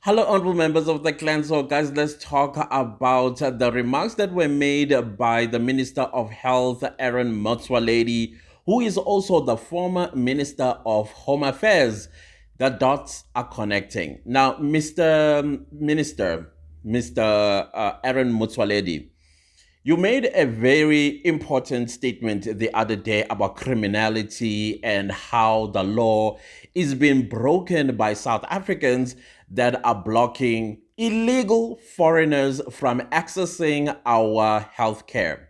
Hello, honorable members of the clan. So, guys, let's talk about the remarks that were made by the Minister of Health, Aaron Motsoaledi, who is also the former Minister of Home Affairs. The dots are connecting. Now, Mr. Aaron Motsoaledi, you made a very important statement the other day about criminality and how the law is being broken by South Africans that are blocking illegal foreigners from accessing our healthcare,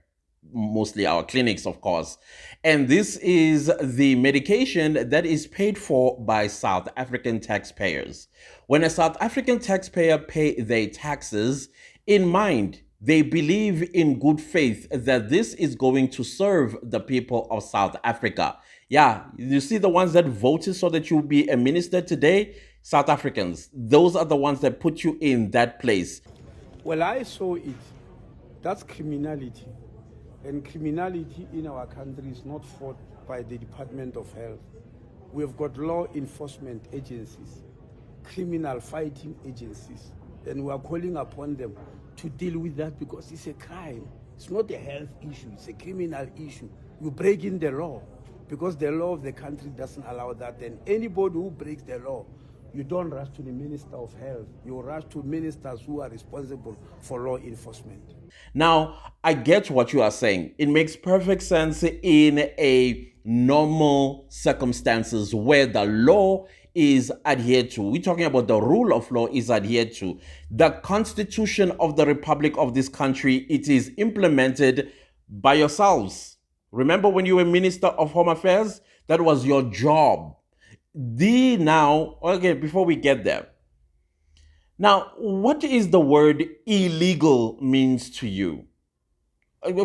mostly our clinics, of course. And this is the medication that is paid for by South African taxpayers. When a South African taxpayer pay their taxes, in mind, they believe in good faith that this is going to serve the people of South Africa. Yeah, you see the ones that voted so that you'll be a minister today, South Africans. Those are the ones that put you in that place. Well, I saw it. That's criminality. And criminality in our country is not fought by the Department of Health. We've got law enforcement agencies, criminal fighting agencies, and we are calling upon them to deal with that because it's a crime. It's not a health issue, it's a criminal issue. You break in the law because the law of the country doesn't allow that. And anybody who breaks the law, you don't rush to the Minister of Health. You rush to ministers who are responsible for law enforcement. Now, I get what you are saying. It makes perfect sense in a normal circumstances where the law is adhered to. We're talking about the rule of law is adhered to. The Constitution of the Republic of this country, it is implemented by yourselves. Remember when you were Minister of Home Affairs? That was your job. Before we get there, now, what is the word illegal means to you?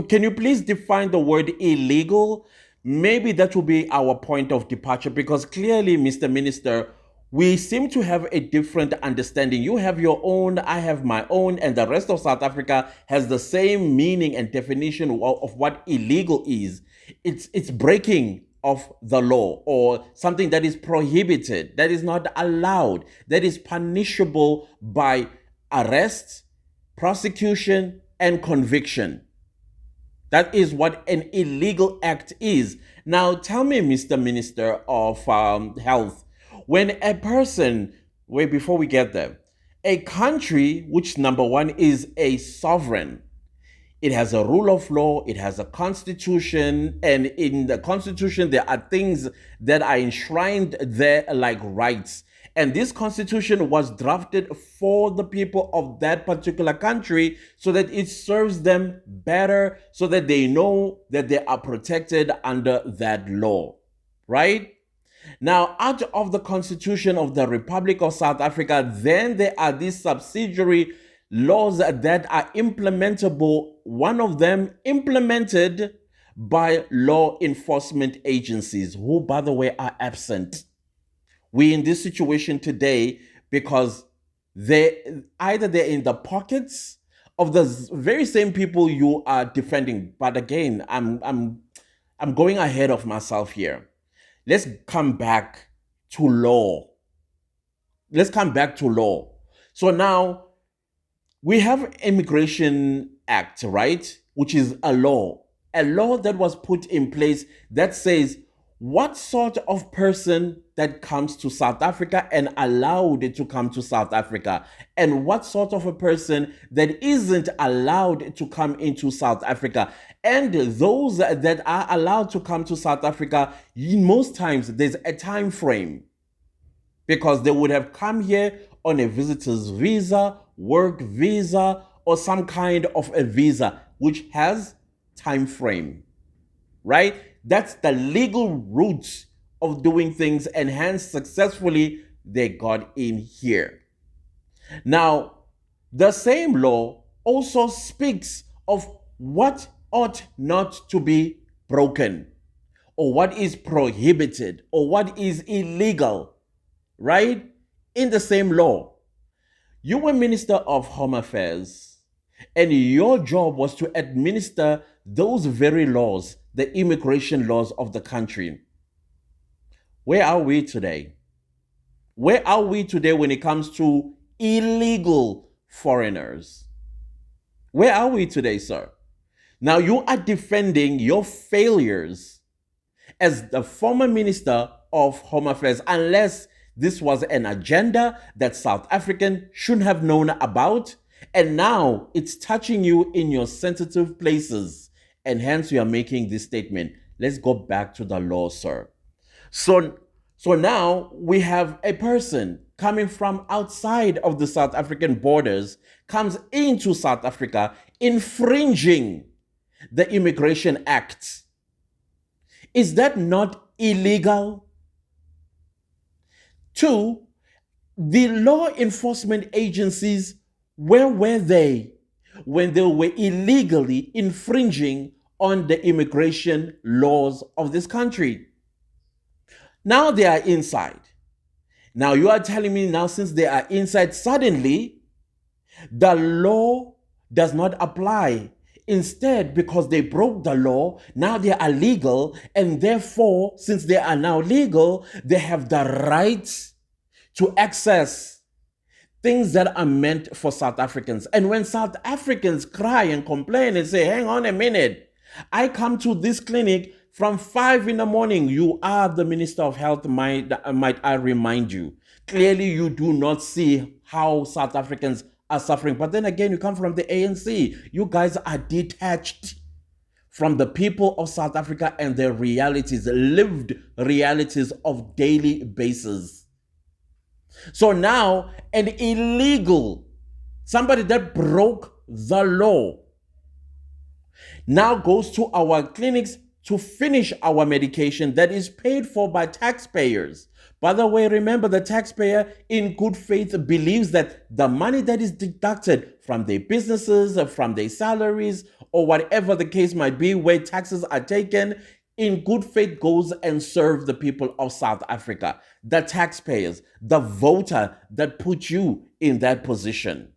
Can you please define the word illegal? Maybe that will be our point of departure because clearly, Mr. Minister, we seem to have a different understanding. You have your own, I have my own, and the rest of South Africa has the same meaning and definition of what illegal is. It's breaking of the law or something that is prohibited, that is not allowed, that is punishable by arrest, prosecution, and conviction. That is what an illegal act is. Now, tell me, Mr. Minister of Health, when a person, wait, before we get there, a country which, number one, is a sovereign, it has a rule of law, it has a constitution, and in the constitution, there are things that are enshrined there like rights. And this constitution was drafted for the people of that particular country so that it serves them better, so that they know that they are protected under that law, right? Now, out of the Constitution of the Republic of South Africa, then there are these subsidiary laws that are implementable, one of them implemented by law enforcement agencies, who, by the way, are absent. We're in this situation today because either they're in the pockets of the very same people you are defending. But again, I'm going ahead of myself here. Let's come back to law. Let's come back to law. So now we have Immigration Act, right? Which is a law that was put in place that says what sort of person that comes to South Africa and allowed to come to South Africa, and what sort of a person that isn't allowed to come into South Africa. And those that are allowed to come to South Africa, most times there's a time frame because they would have come here on a visitor's visa, work visa, or some kind of a visa which has time frame, right? That's the legal route of doing things, and hence successfully they got in here. Now, the same law also speaks of what ought not to be broken, or what is prohibited, or what is illegal, right? In the same law. You were Minister of Home Affairs, and your job was to administer those very laws, the immigration laws of the country. Where are we today? Where are we today when it comes to illegal foreigners. Where are we today, sir? Now you are defending your failures as the former Minister of Home Affairs, unless this was an agenda that South African shouldn't have known about, and now it's touching you in your sensitive places, and hence you are making this statement. Let's go back to the law, sir. So, so now we have a person coming from outside of the South African borders, comes into South Africa, infringing the Immigration Act. Is that not illegal? Two, the law enforcement agencies, where were they when they were illegally infringing on the immigration laws of this country? Now they are inside. Now you are telling me now, since they are inside, suddenly the law does not apply. Instead, because they broke the law, now they are legal, and therefore, since they are now legal, they have the right to access things that are meant for South Africans. And when South Africans cry and complain and say, hang on a minute, I come to this clinic from 5 in the morning. You are the Minister of Health, might I remind you. Clearly, you do not see how South Africans are suffering. But then again, you come from the ANC. You guys are detached from the people of South Africa and their realities, lived realities of daily basis. So now, an illegal, somebody that broke the law, now goes to our clinics to finish our medication that is paid for by taxpayers. By the way, remember, the taxpayer in good faith believes that the money that is deducted from their businesses, from their salaries, or whatever the case might be, where taxes are taken, in good faith goes and serves the people of South Africa, the taxpayers, the voter that put you in that position.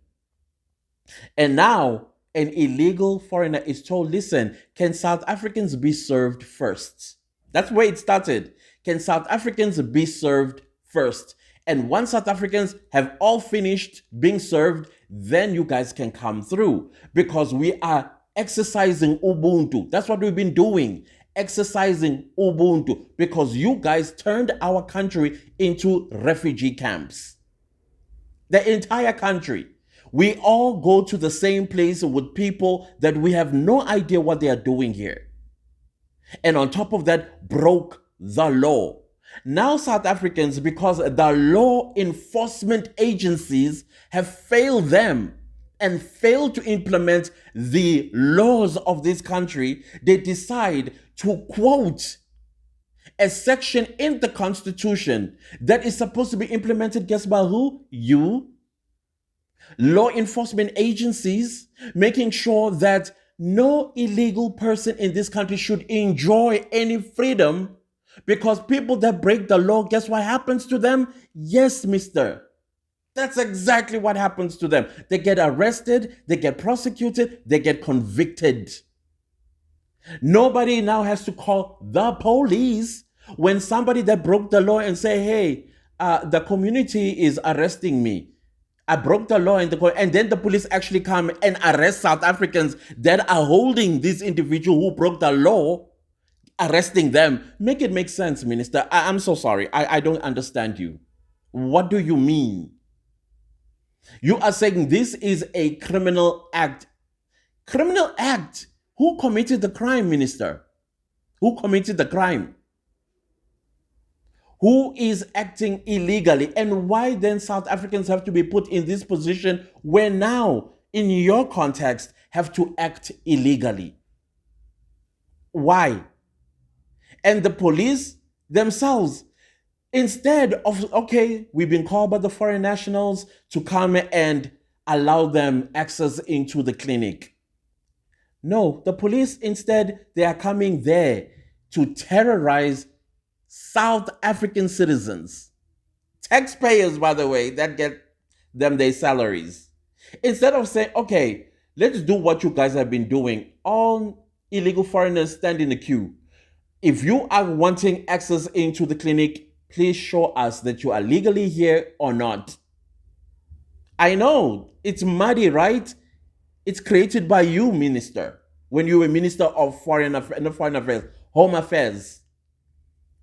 And now an illegal foreigner is told, listen, can South Africans be served first? That's where it started. Can South Africans be served first? And once South Africans have all finished being served, then you guys can come through, because we are exercising Ubuntu. That's what we've been doing, exercising Ubuntu, because you guys turned our country into refugee camps. The entire country. We all go to the same place with people that we have no idea what they are doing here. And on top of that, broke the law. Now South Africans, because the law enforcement agencies have failed them and failed to implement the laws of this country, they decide to quote a section in the Constitution that is supposed to be implemented, guess by who? You. Law enforcement agencies, making sure that no illegal person in this country should enjoy any freedom, because people that break the law, guess what happens to them? Yes, mister. That's exactly what happens to them. They get arrested, they get prosecuted, they get convicted. Nobody now has to call the police when somebody that broke the law and say, hey, the community is arresting me. I broke the law, and then the police actually come and arrest South Africans that are holding this individual who broke the law, arresting them. Make it make sense, Minister. I'm so sorry. I don't understand you. What do you mean? You are saying this is a criminal act. Criminal act? Who committed the crime, Minister? Who committed the crime? Who is acting illegally? And why then South Africans have to be put in this position where now, in your context, have to act illegally? Why? And the police themselves, instead of, okay, we've been called by the foreign nationals to come and allow them access into the clinic. No, the police instead, they are coming there to terrorize South African citizens, taxpayers, by the way, that get them their salaries. Instead of saying, okay, let's do what you guys have been doing. All illegal foreigners stand in the queue. If you are wanting access into the clinic, please show us that you are legally here or not. I know it's muddy, right? It's created by you, minister, when you were minister of foreign affairs, home affairs.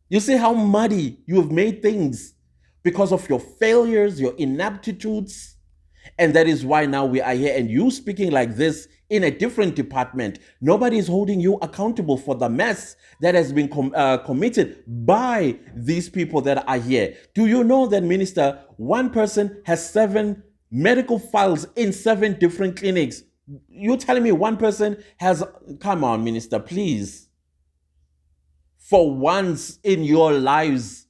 You see how muddy you have made things because of your failures, your inaptitudes. And that is why now we are here and you speaking like this in a different department. Nobody is holding you accountable for the mess that has been committed by these people that are here. Do you know that, minister, one person has 7 medical files in 7 different clinics? You're telling me one person has, come on, minister, please. For once in your lives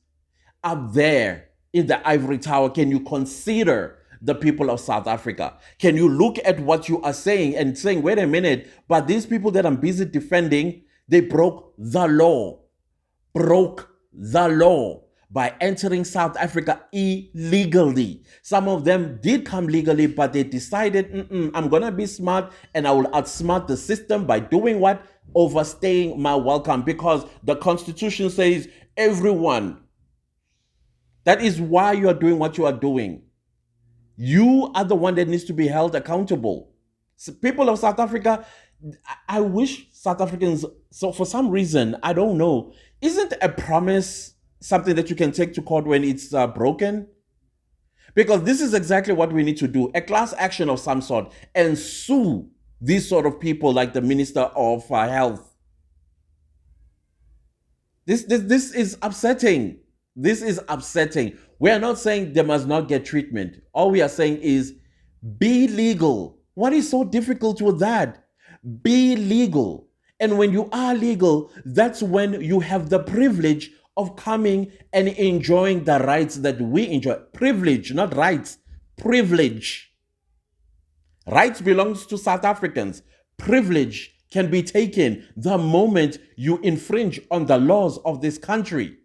up there in the ivory tower, can you consider the people of South Africa? Can you look at what you are saying and saying, wait a minute, but these people that I'm busy defending, they broke the law by entering South Africa illegally. Some of them did come legally, but they decided, I'm going to be smart and I will outsmart the system by doing what? Overstaying my welcome, because the Constitution says everyone. That is why you are doing what you are doing. You are the one that needs to be held accountable. So people of South Africa, I wish South Africans, so for some reason, I don't know, isn't a promise something that you can take to court when it's broken? Because this is exactly what we need to do, a class action of some sort, and sue these sort of people like the Minister of Health. This is upsetting. This is upsetting. We are not saying they must not get treatment. All we are saying is be legal. What is so difficult with that? Be legal. And when you are legal, that's when you have the privilege of coming and enjoying the rights that we enjoy. Privilege, not rights. Privilege. Rights belongs to South Africans. Privilege can be taken the moment you infringe on the laws of this country.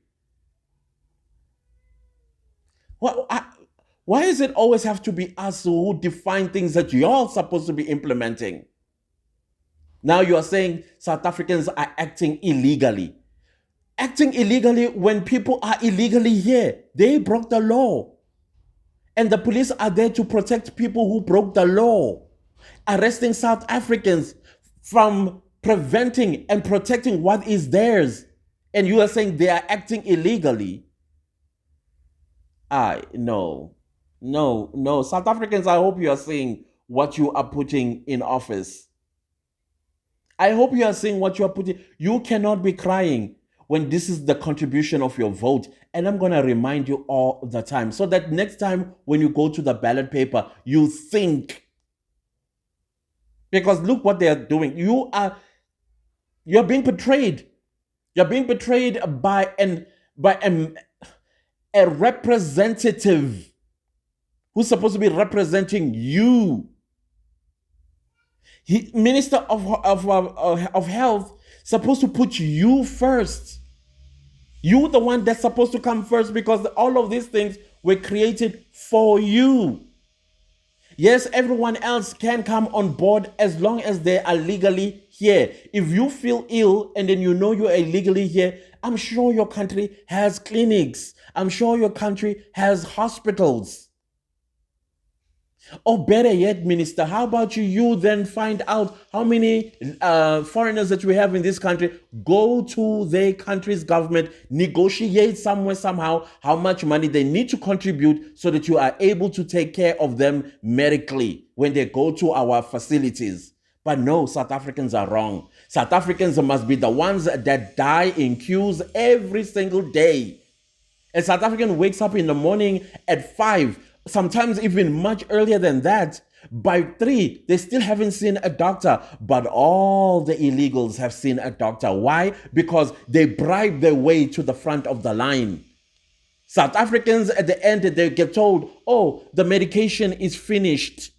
Why does it always have to be us who define things that you're supposed to be implementing? Now you are saying South Africans are acting illegally. Acting illegally when people are illegally here. They broke the law. And the police are there to protect people who broke the law. Arresting South Africans from preventing and protecting what is theirs. And you are saying they are acting illegally. No. South Africans, I hope you are seeing what you are putting in office. I hope you are seeing what you are putting. You cannot be crying when this is the contribution of your vote. And I'm going to remind you all the time so that next time when you go to the ballot paper, you think. Because look what they are doing. You're being betrayed. You're being betrayed by a representative who's supposed to be representing you. Minister of Health supposed to put you first. You the one that's supposed to come first, because all of these things were created for you. Yes, everyone else can come on board as long as they are legally here. If you feel ill and then you know you are illegally here, I'm sure your country has clinics. I'm sure your country has hospitals. Or better yet, minister, how about you then find out how many foreigners that we have in this country, go to their country's government, negotiate somewhere, somehow, how much money they need to contribute so that you are able to take care of them medically when they go to our facilities. But no, South Africans are wrong. South Africans must be the ones that die in queues every single day. A South African wakes up in the morning at 5, sometimes even much earlier than that. By 3, they still haven't seen a doctor, but all the illegals have seen a doctor. Why? Because they bribe their way to the front of the line. South Africans at the end, they get told, oh, the medication is finished.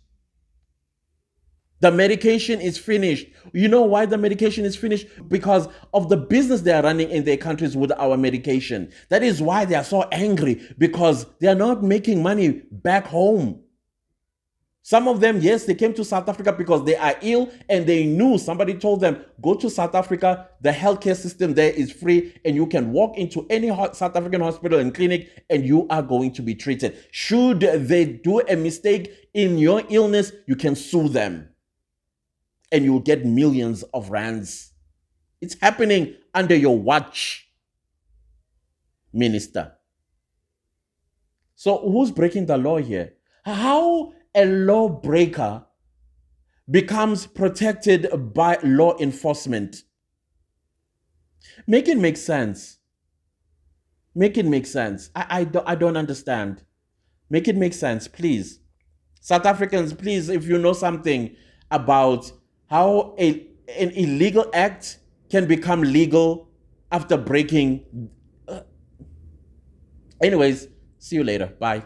The medication is finished. You know why the medication is finished? Because of the business they are running in their countries with our medication. That is why they are so angry, because they are not making money back home. Some of them, yes, they came to South Africa because they are ill and they knew, somebody told them, go to South Africa, the healthcare system there is free and you can walk into any South African hospital and clinic and you are going to be treated. Should they do a mistake in your illness, you can sue them and you'll get millions of rands. It's happening under your watch, minister. So who's breaking the law here? How a lawbreaker becomes protected by law enforcement? Make it make sense. Make it make sense. I don't understand. Make it make sense, please. South Africans, please, if you know something about how an illegal act can become legal after breaking. Anyways, see you later. Bye.